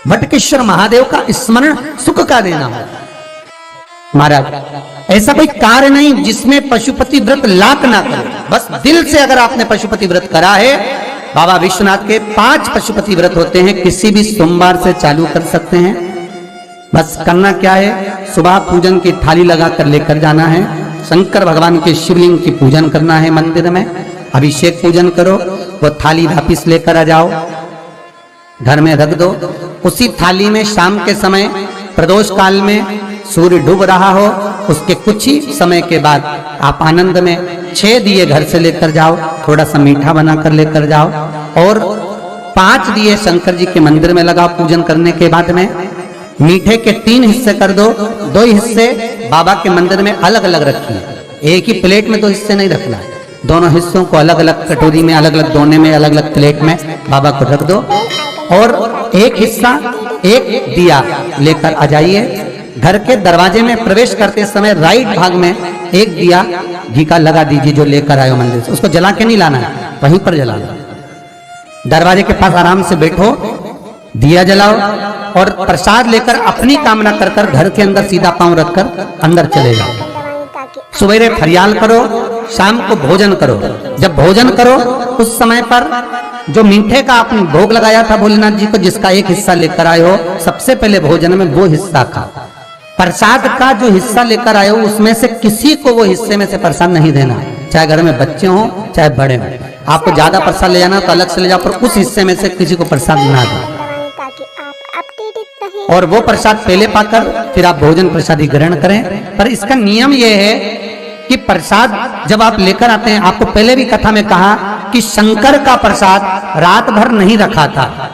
वटकेश्वर महादेव का स्मरण सुख का देना हो। महाराज ऐसा कोई कार्य नहीं जिसमें पशुपति व्रत लाख ना करे। बस दिल से अगर आपने पशुपति व्रत करा है, बाबा विश्वनाथ के 5 पशुपति व्रत होते हैं, किसी भी सोमवार से चालू कर सकते हैं। बस करना क्या है, सुबह पूजन की थाली लगाकर लेकर जाना है, शंकर भगवान के शिवलिंग की पूजन करना है, मंदिर में अभिषेक पूजन करो, वो थाली वापिस लेकर आ जाओ, घर में रख दो। उसी थाली में शाम के समय प्रदोष काल में सूर्य डूब रहा हो, उसके कुछ ही समय के बाद आप आनंद में 6 दिए घर से लेकर जाओ, थोड़ा सा मीठा बनाकर लेकर जाओ, और 5 दिए शंकर जी के मंदिर में लगाओ। पूजन करने के बाद में मीठे के 3 हिस्से कर दो, 2 हिस्से बाबा के मंदिर में अलग अलग रखिए। एक ही प्लेट में 2 हिस्से नहीं रखना, दोनों हिस्सों को अलग अलग कटोरी में, अलग अलग दोने में, अलग अलग प्लेट में बाबा को रख दो, और एक हिस्सा, एक दिया लेकर आ जाइए। घर के दरवाजे में प्रवेश करते समय राइट भाग में एक दिया घी का लगा दीजिए, जो लेकर आए हो मंदिर से। उसको जला के नहीं लाना है, वहीं पर जलाना। दरवाजे के पास आराम से बैठो, दिया जलाओ, और प्रसाद लेकर अपनी कामना कर कर घर के अंदर सीधा पांव रखकर अंदर चले जाओ। सवेरे फरियाल करो, शाम को भोजन करो। जब भोजन करो उस समय पर जो मीठे का आपने भोग लगाया था भोलेनाथ जी को, जिसका एक हिस्सा लेकर आए हो, सबसे पहले भोजन में वो हिस्सा खा। प्रसाद का जो हिस्सा लेकर आए हो उसमें से किसी को वो हिस्से में से प्रसाद नहीं देना, चाहे घर में बच्चे हों चाहे बड़े हों। आपको ज्यादा प्रसाद ले जाना तो अलग से ले जाओ, पर उस हिस्से में से किसी को प्रसाद ना दो। और वो प्रसाद पहले पाकर फिर आप भोजन प्रसादी ग्रहण करें। पर इसका नियम यह है कि प्रसाद जब आप लेकर आते हैं, आपको पहले भी कथा में कहा कि शंकर का प्रसाद रात भर नहीं रखा था।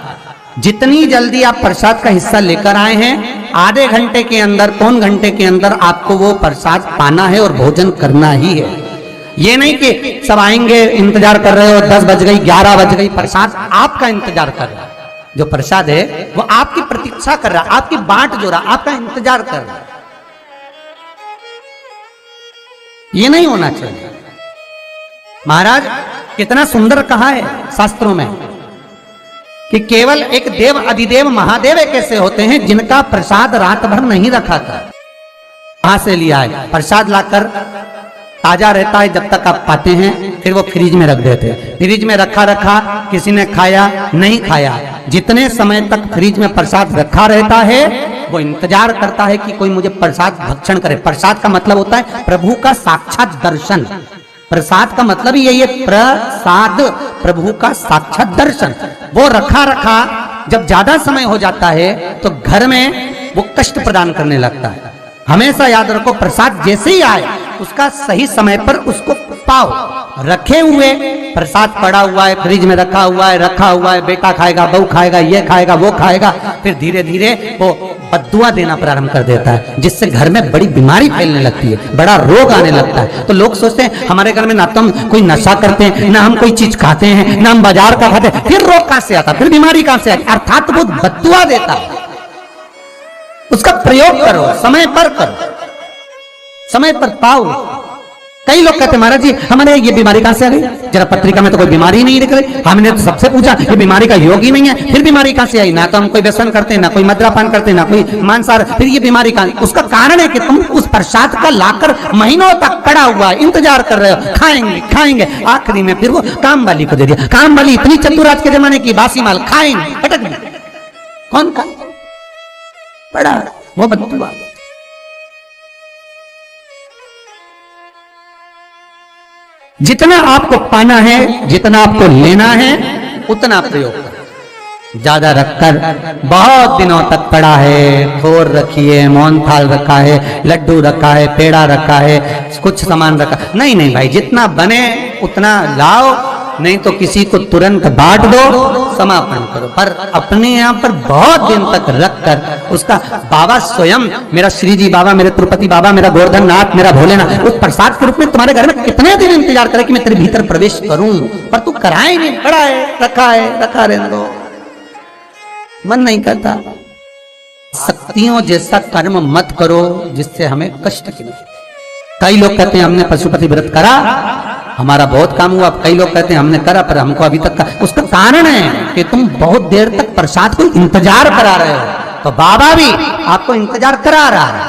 जितनी जल्दी आप प्रसाद का हिस्सा लेकर आए हैं, आधे घंटे के अंदर, पौन घंटे के अंदर आपको वो प्रसाद पाना है और भोजन करना ही है। ये नहीं कि सब आएंगे, इंतजार कर रहे हो, 10 बज गई, 11 बज गई, प्रसाद आपका इंतजार कर रहा है। जो प्रसाद है वो आपकी प्रतीक्षा कर रहा है, आपकी बाट जो रहा, आपका इंतजार कर रहा है। ये नहीं होना चाहिए। महाराज कितना सुंदर कहा है शास्त्रों में कि केवल एक देव अधिदेव महादेव एक ऐसे होते हैं जिनका प्रसाद रात भर नहीं रखा था। कहां से लिया है? प्रसाद लाकर ताजा रहता है जब तक आप पाते हैं, फिर वो फ्रिज में रख देते हैं। फ्रिज में रखा रखा किसी ने खाया नहीं खाया, जितने समय तक फ्रिज में प्रसाद रखा रहता है वो इंतजार करता है कि कोई मुझे प्रसाद भक्षण करे। प्रसाद का मतलब होता है प्रभु का साक्षात दर्शन। प्रसाद का मतलब ही यही है, प्रसाद, प्रभु का साक्षात दर्शन। वो रखा रखा जब ज्यादा समय हो जाता है तो घर में वो कष्ट प्रदान करने लगता है। हमेशा याद रखो, प्रसाद जैसे ही आए उसका सही समय पर उसको पाओ। रखे हुए प्रसाद पड़ा हुआ है, फ्रिज में रखा हुआ है, बेटा खाएगा, बहू खाएगा, ये खाएगा, वो खाएगा, फिर धीरे धीरे वो बद्दुआ देना प्रारंभ कर देता है, जिससे घर में बड़ी बीमारी फैलने लगती है, बड़ा रोग आने लगता है। तो लोग सोचते हैं हमारे घर में ना तो हम कोई नशा करते हैं, ना हम कोई चीज खाते हैं, ना हम बाजार का खाते हैं, फिर रोग कहां से आता, फिर बीमारी कहां से आती? अर्थात वो बद्दुआ देता है। उसका प्रयोग करो, समय पर करो, समय पर पाओ। कई लोग कहते हैं महाराज जी हमारे ये बीमारी कहां से आ गई? जरा पत्रिका में तो कोई बीमारी नहीं दिख रही, हमने तो सबसे पूछा ये बीमारी का योग ही नहीं है, फिर बीमारी कहां से आई? ना तो हम कोई व्यसन करते हैं, ना कोई मद्रापान करते हैं, ना कोई मांसाहार, फिर ये बीमारी कहां? उसका कारण है कि तुम उस प्रसाद का लाकर महीनों तक पड़ा हुआ है, इंतजार कर रहे हो, खाएंगे खाएंगे, आखिरी में फिर वो काम वाली को दे दिया। काम वाली इतनी चतुर आज के जमाने की, बासी माल खाएंगे, पटक दिया। कौन खा? पड़ा वो बद्दुआ। जितना आपको पाना है, जितना आपको लेना है, उतना प्रयोग करें। ज्यादा रखकर बहुत दिनों तक पड़ा है, खोर रखिए, मोहन थाल रखा है, लड्डू रखा है, पेड़ा रखा है, कुछ सामान रखा, नहीं नहीं भाई, जितना बने उतना लाओ, नहीं तो किसी को तुरंत बांट दो, समापन करो। पर अपने यहाँ पर बहुत दिन तक रखकर उसका बाबा स्वयं, मेरा श्री जी बाबा, मेरे तिरुपति बाबा, मेरा गोवर्धन नाथ, मेरा भोलेनाथ, उस प्रसाद के रूप में तुम्हारे घर में कितने दिन इंतजार करे कि मैं तेरे भीतर प्रवेश करूं, पर तू कराए नहीं, पड़ा है, रखा रहने दो, मन नहीं करता। शक्तियों जैसा कर्म मत करो जिससे हमें कष्ट की। कई लोग कहते हैं हमने पशुपति व्रत करा, हमारा बहुत काम हुआ। कई लोग कहते हैं हमने करा पर हमको अभी तक उसका कारण है कि तुम बहुत देर तक प्रसाद को इंतजार करा रहे हो, तो बाबा भी आपको इंतजार करा रहा है,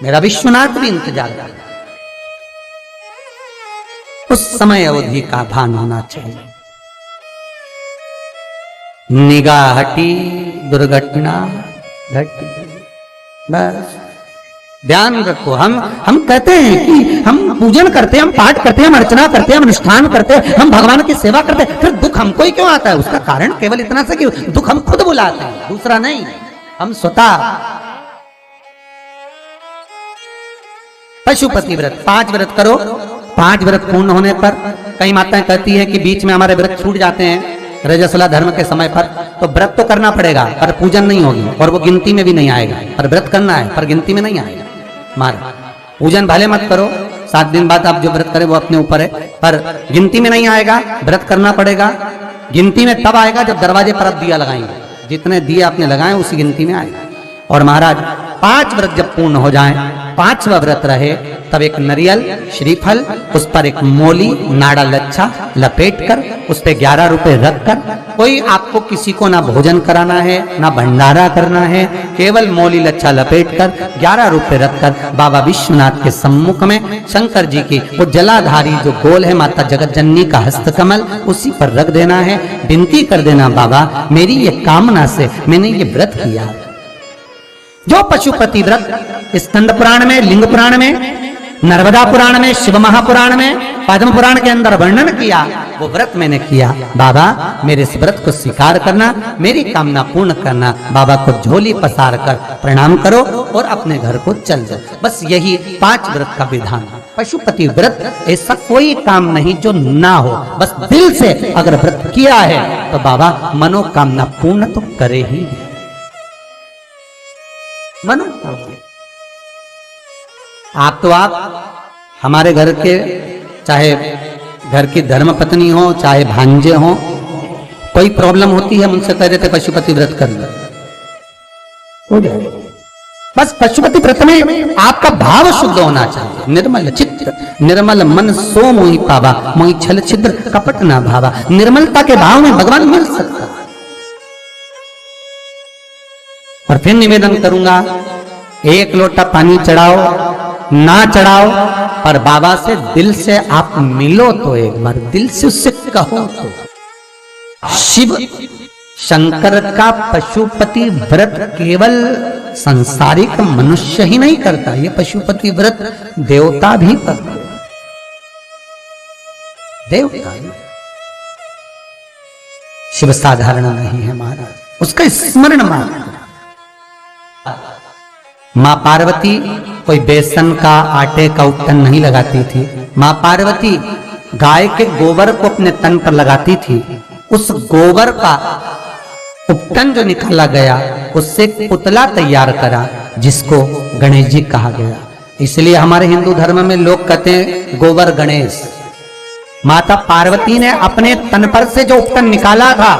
मेरा विश्वनाथ भी इंतजार कर रहा है। उस समय अवधि का भान होना चाहिए। निगाह हटी, दुर्घटना घटी, बस ध्यान रखो। हम कहते हैं कि हम पूजन करते हैं, हम पाठ करते हैं, हम अर्चना करते हैं, हम अनुष्ठान करते हैं, हम भगवान की सेवा करते हैं, फिर दुख हमको ही क्यों आता है? उसका कारण केवल इतना सा कि दुख हम खुद बुलाते हैं, दूसरा नहीं, हम स्वतः। पशुपति व्रत 5 व्रत करो। 5 व्रत पूर्ण होने पर कई माताएं कहती है कि बीच में हमारे व्रत छूट जाते हैं रजस्वला धर्म के समय पर, तो व्रत तो करना पड़ेगा पर पूजन नहीं होगी और वो गिनती में भी नहीं आएगा। पर व्रत करना है पर गिनती में नहीं आएगा। मारा पूजन भले मत करो, 7 दिन बाद आप जो व्रत करें वो अपने ऊपर है, पर गिनती में नहीं आएगा। व्रत करना पड़ेगा। गिनती में तब आएगा जब दरवाजे पर आप दिया लगाएंगे, जितने दिए आपने लगाए उसी गिनती में आएगा। और महाराज 5 व्रत जब पूर्ण हो जाएं, 5वां व्रत रहे, तब एक नरियल श्रीफल, उस पर एक मोली नाड़ा लच्छा लपेट कर उस पे 11 रुपए रख कर, कोई आपको किसी को ना भोजन कराना है ना भंडारा करना है, केवल मोली लच्छा लपेट कर 11 रुपए रख कर बाबा विश्वनाथ के सम्मुख में शंकर जी की वो जलाधारी जो गोल है माता जगत जननी का हस्तकमल, उसी पर रख देना है। विनती कर देना, बाबा मेरी ये कामना से मैंने ये व्रत किया। जो पशुपति व्रत स्कंद पुराण में, लिंग पुराण में, नर्मदा पुराण में, शिव महापुराण में, पद्म पुराण के अंदर वर्णन किया, वो व्रत मैंने किया। बाबा मेरे इस व्रत को स्वीकार करना, मेरी कामना पूर्ण करना। बाबा को झोली पसार कर प्रणाम करो और अपने घर को चल जाओ। बस यही 5 व्रत का विधान। पशुपति व्रत ऐसा कोई काम नहीं जो ना हो, बस दिल से अगर व्रत किया है तो बाबा मनोकामना पूर्ण तो करे ही मनोकामना। आप हमारे घर के, चाहे घर की धर्म पत्नी हो चाहे भांजे हो, कोई प्रॉब्लम होती है मुझसे कह देते पशुपति व्रत कर लो, हो जाए। बस पशुपति व्रत में आपका भाव शुद्ध होना चाहिए। निर्मल चित्त निर्मल मन सो मोहि पावा, मोहि छल छिद्र कपट ना भावा। निर्मलता के भाव में भगवान मिल सकता। और फिर निवेदन करूंगा, 1 लोटा पानी चढ़ाओ ना चढ़ाओ, पर बाबा से दिल से आप मिलो तो एक बार दिल से उससे कहो तो। शिव शंकर का पशुपति व्रत केवल संसारिक मनुष्य ही नहीं करता, ये पशुपति व्रत देवता भी करते। देवता शिव साधारण नहीं है महाराज, उसका स्मरण मात्र। मां पार्वती कोई बेसन का आटे का उपटन नहीं लगाती थी। मां पार्वती गाय के गोबर को अपने तन पर लगाती थी। उस गोबर का उपटन जो निकाला गया उससे पुतला तैयार करा जिसको गणेश जी कहा गया। इसलिए हमारे हिंदू धर्म में लोग कहते हैं गोबर गणेश। माता पार्वती ने अपने तन पर से जो उपटन निकाला था,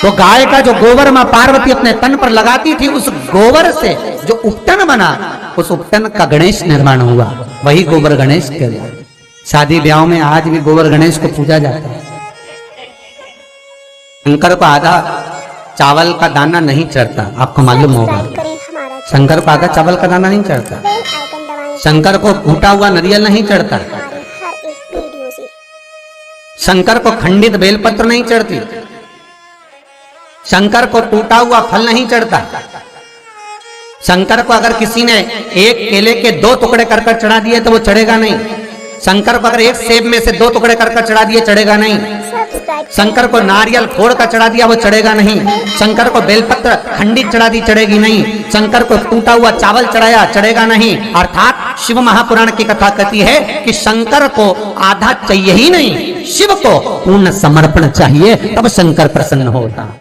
तो गाय का जो गोबर मां पार्वती अपने तन पर लगाती थी, उस गोबर से जो उपटन बना, उस उपटन का गणेश निर्माण हुआ। वही गोबर गणेश कहलाता। शादी ब्याह में आज भी गोबर गणेश को पूजा जाता है। शंकर को आधा चावल का दाना नहीं चढ़ता, आपको मालूम होगा। शंकर को आधा चावल का दाना नहीं चढ़ता। शंकर को फूटा हुआ नारियल नहीं चढ़ता। शंकर को खंडित बेलपत्र नहीं चढ़ती। शंकर को टूटा हुआ फल नहीं चढ़ता। शंकर को अगर किसी ने एक केले के 2 टुकड़े कर कर चढ़ा दिए तो वो चढ़ेगा नहीं। शंकर को अगर एक सेब में से 2 टुकड़े कर कर चढ़ा दिए चढ़ेगा नहीं। शंकर को नारियल फोड़ कर चढ़ा दिया वो चढ़ेगा नहीं। शंकर को बेलपत्र खंडित चढ़ा दी चढ़ेगी नहीं। शंकर को टूटा हुआ चावल चढ़ाया चढ़ेगा नहीं। अर्थात शिव महापुराण की कथा कहती है कि शंकर को आधा चाहिए ही नहीं, शिव को पूर्ण समर्पण चाहिए, तब शंकर प्रसन्न होता।